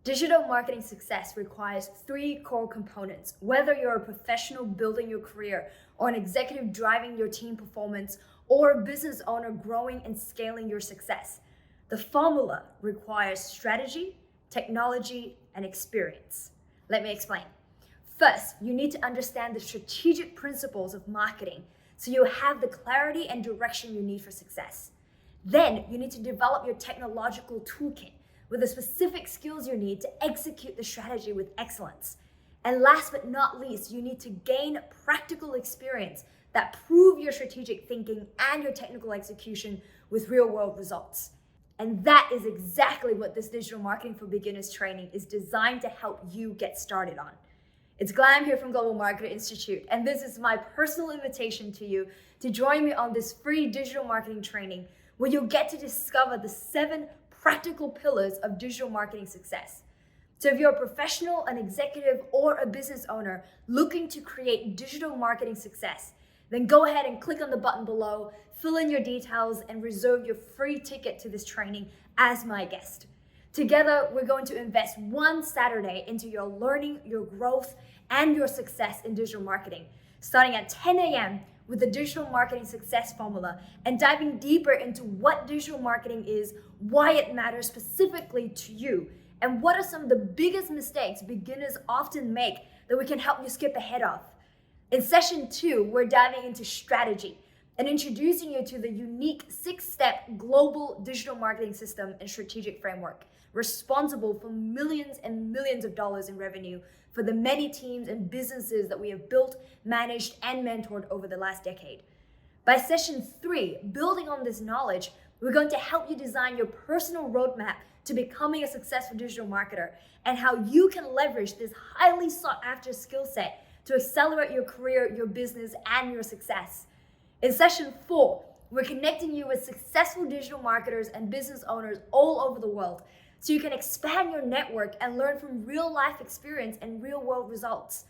Digital marketing success requires three core components. Whether you're a professional building your career, or an executive driving your team performance, or a business owner growing and scaling your success, the formula requires strategy, technology, and experience. Let me explain. First, you need to understand the strategic principles of marketing so you have the clarity and direction you need for success. Then, you need to develop your technological toolkit with the specific skills you need to execute the strategy with excellence. And last but not least, you need to gain practical experience that prove your strategic thinking and your technical execution with real-world results. And that is exactly what this Digital Marketing for Beginners training is designed to help you get started on. It's Glam here from Global Marketer Institute, and this is my personal invitation to you to join me on this free digital marketing training where you'll get to discover the 7 practical pillars of digital marketing success. So if you're a professional, an executive, or a business owner looking to create digital marketing success, then go ahead and click on the button below, fill in your details, and reserve your free ticket to this training as my guest. Together, we're going to invest one Saturday into your learning, your growth, and your success in digital marketing, starting at 10 a.m. with the digital marketing success formula and diving deeper into what digital marketing is, why it matters specifically to you, and what are some of the biggest mistakes beginners often make that we can help you skip ahead of. In session 2, we're diving into strategy and introducing you to the unique 6-step global digital marketing system and strategic framework responsible for millions and millions of dollars in revenue for the many teams and businesses that we have built, managed, and mentored over the last decade. By session 3, building on this knowledge, we're going to help you design your personal roadmap to becoming a successful digital marketer and how you can leverage this highly sought after skill set to accelerate your career, your business, and your success. In session 4, we're connecting you with successful digital marketers and business owners all over the world so you can expand your network and learn from real life experience and real world results.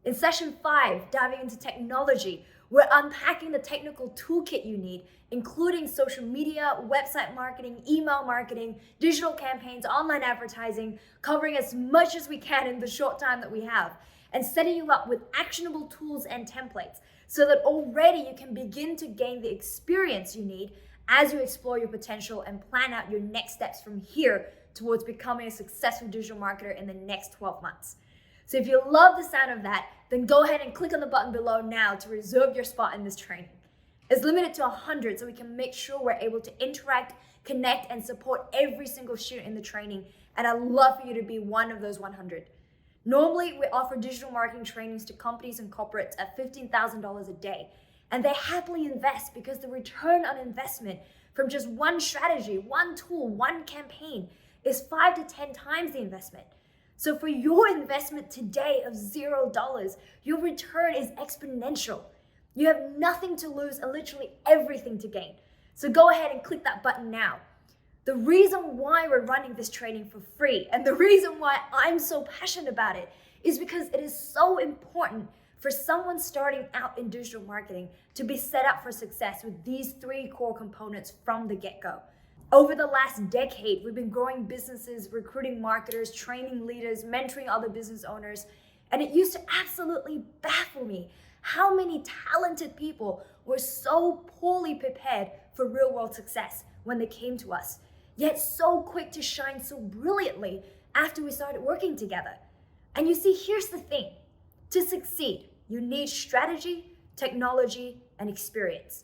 In session 5, diving into technology, we're unpacking the technical toolkit you need, including social media, website marketing, email marketing, digital campaigns, online advertising, covering as much as we can in the short time that we have, and setting you up with actionable tools and templates so that already you can begin to gain the experience you need as you explore your potential and plan out your next steps from here towards becoming a successful digital marketer in the next 12 months. So if you love the sound of that, then go ahead and click on the button below now to reserve your spot in this training. It's limited to 100 so we can make sure we're able to interact, connect, and support every single student in the training, and I'd love for you to be one of those 100. Normally, we offer digital marketing trainings to companies and corporates at $15,000 a day, and they happily invest because the return on investment from just one strategy, one tool, one campaign is 5 to 10 times the investment. So for your investment today of $0, your return is exponential. You have nothing to lose and literally everything to gain. So go ahead and click that button now. The reason why we're running this training for free and the reason why I'm so passionate about it is because it is so important for someone starting out in digital marketing to be set up for success with these 3 core components from the get-go. Over the last decade, we've been growing businesses, recruiting marketers, training leaders, mentoring other business owners, and it used to absolutely baffle me how many talented people were so poorly prepared for real-world success when they came to us, yet so quick to shine so brilliantly after we started working together. And you see, here's the thing. To succeed, you need strategy, technology, and experience.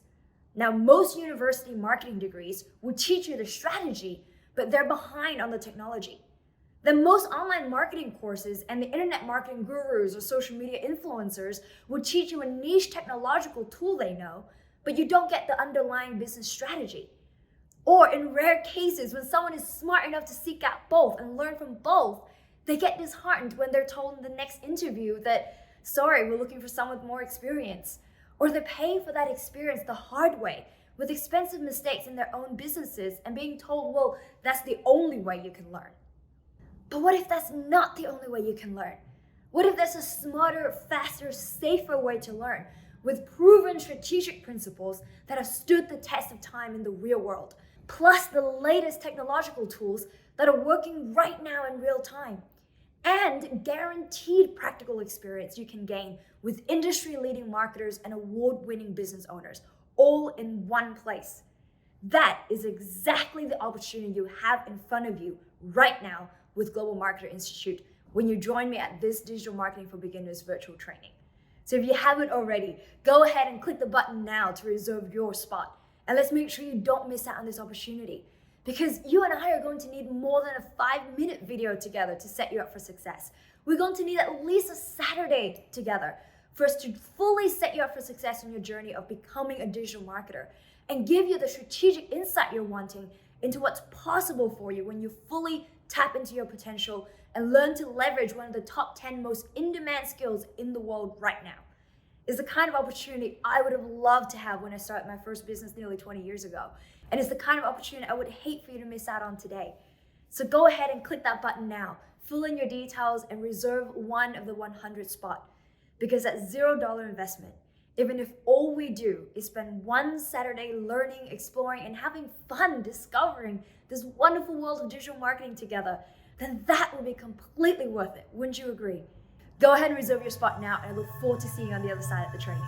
Now, most university marketing degrees will teach you the strategy, but they're behind on the technology. Then most online marketing courses and the internet marketing gurus or social media influencers will teach you a niche technological tool they know, but you don't get the underlying business strategy. Or in rare cases, when someone is smart enough to seek out both and learn from both, they get disheartened when they're told in the next interview that, sorry, we're looking for someone with more experience. Or they're paying for that experience the hard way with expensive mistakes in their own businesses and being told, well, that's the only way you can learn. But what if that's not the only way you can learn? What if there's a smarter, faster, safer way to learn with proven strategic principles that have stood the test of time in the real world, plus the latest technological tools that are working right now in real time, and guaranteed practical experience you can gain with industry-leading marketers and award-winning business owners, all in one place. That is exactly the opportunity you have in front of you right now with Global Marketer Institute when you join me at this Digital Marketing for Beginners virtual training. So if you haven't already, go ahead and click the button now to reserve your spot. And let's make sure you don't miss out on this opportunity, because you and I are going to need more than a 5-minute video together to set you up for success. We're going to need at least a Saturday together for us to fully set you up for success in your journey of becoming a digital marketer and give you the strategic insight you're wanting into what's possible for you when you fully tap into your potential and learn to leverage one of the top 10 most in-demand skills in the world right now. It's the kind of opportunity I would have loved to have when I started my first business nearly 20 years ago. And it's the kind of opportunity I would hate for you to miss out on today. So go ahead and click that button now, fill in your details, and reserve one of the 100 spot. Because at $0 investment, even if all we do is spend one Saturday learning, exploring, and having fun discovering this wonderful world of digital marketing together, then that will be completely worth it. Wouldn't you agree? Go ahead and reserve your spot now, and I look forward to seeing you on the other side of the training.